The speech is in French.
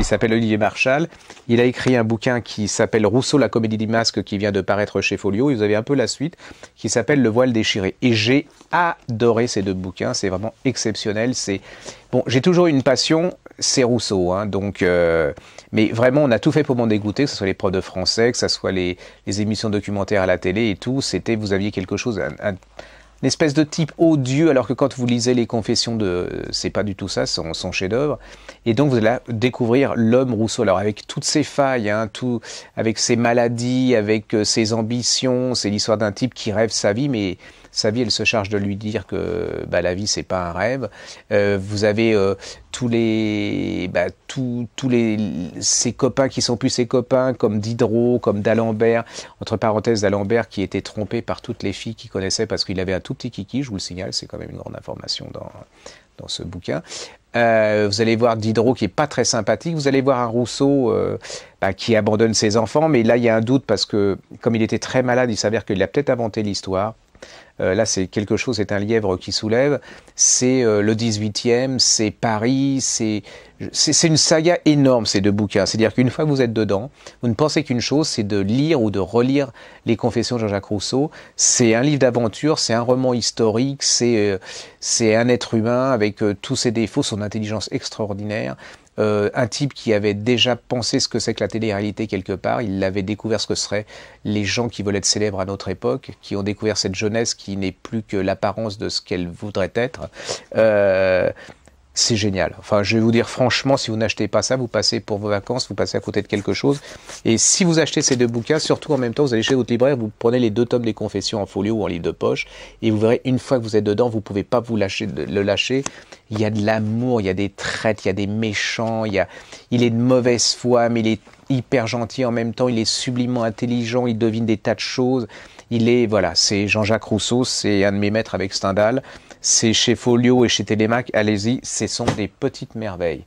s'appelle Olivier Marchal. Il a écrit un bouquin qui s'appelle Rousseau, la comédie des masques, qui vient de paraître chez Folio. Et vous avez un peu la suite qui s'appelle Le voile déchiré. Et j'ai adoré ces deux bouquins. C'est vraiment exceptionnel. Bon, j'ai toujours eu une passion, c'est Rousseau. Hein, donc, mais vraiment, on a tout fait pour m'en dégoûter, que ce soit les profs de français, que ce soit les émissions documentaires à la télé et tout. Vous aviez quelque chose, une espèce de type odieux, alors que quand vous lisez les Confessions c'est pas du tout ça, son chef-d'œuvre. Et donc vous allez découvrir l'homme Rousseau, alors avec toutes ses failles, hein, avec ses maladies, avec ses ambitions. C'est l'histoire d'un type qui rêve sa vie, mais sa vie, elle se charge de lui dire que la vie, c'est pas un rêve. Vous avez ses copains qui sont plus ses copains, comme Diderot, comme d'Alembert, entre parenthèses d'Alembert, qui était trompé par toutes les filles qu'il connaissait parce qu'il avait un tout petit kiki, je vous le signale, c'est quand même une grande information dans ce bouquin. Vous allez voir Diderot qui est pas très sympathique, vous allez voir un Rousseau qui abandonne ses enfants, mais là il y a un doute parce que comme il était très malade, il s'avère qu'il a peut-être inventé l'histoire. Là, c'est quelque chose, c'est un lièvre qui soulève. C'est le 18e, c'est Paris, c'est une saga énorme, ces deux bouquins. C'est-à-dire qu'une fois que vous êtes dedans, vous ne pensez qu'une chose, c'est de lire ou de relire les Confessions de Jean-Jacques Rousseau. C'est un livre d'aventure, c'est un roman historique, c'est un être humain avec tous ses défauts, son intelligence extraordinaire. Un type qui avait déjà pensé ce que c'est que la télé-réalité quelque part, il avait découvert ce que seraient les gens qui veulent être célèbres à notre époque, qui ont découvert cette jeunesse qui n'est plus que l'apparence de ce qu'elle voudrait être. C'est génial. Enfin, je vais vous dire franchement, si vous n'achetez pas ça, vous passez pour vos vacances, vous passez à côté de quelque chose. Et si vous achetez ces deux bouquins, surtout en même temps, vous allez chez votre libraire, vous prenez les 2 tomes des Confessions en folio ou en livre de poche, et vous verrez, une fois que vous êtes dedans, vous ne pouvez pas le lâcher. Il y a de l'amour, il y a des traites, il y a des méchants, il est de mauvaise foi, mais il est hyper gentil en même temps, il est sublimement intelligent, il devine des tas de choses. C'est Jean-Jacques Rousseau, c'est un de mes maîtres avec Stendhal. C'est chez Folio et chez Télémac, allez-y, ce sont des petites merveilles.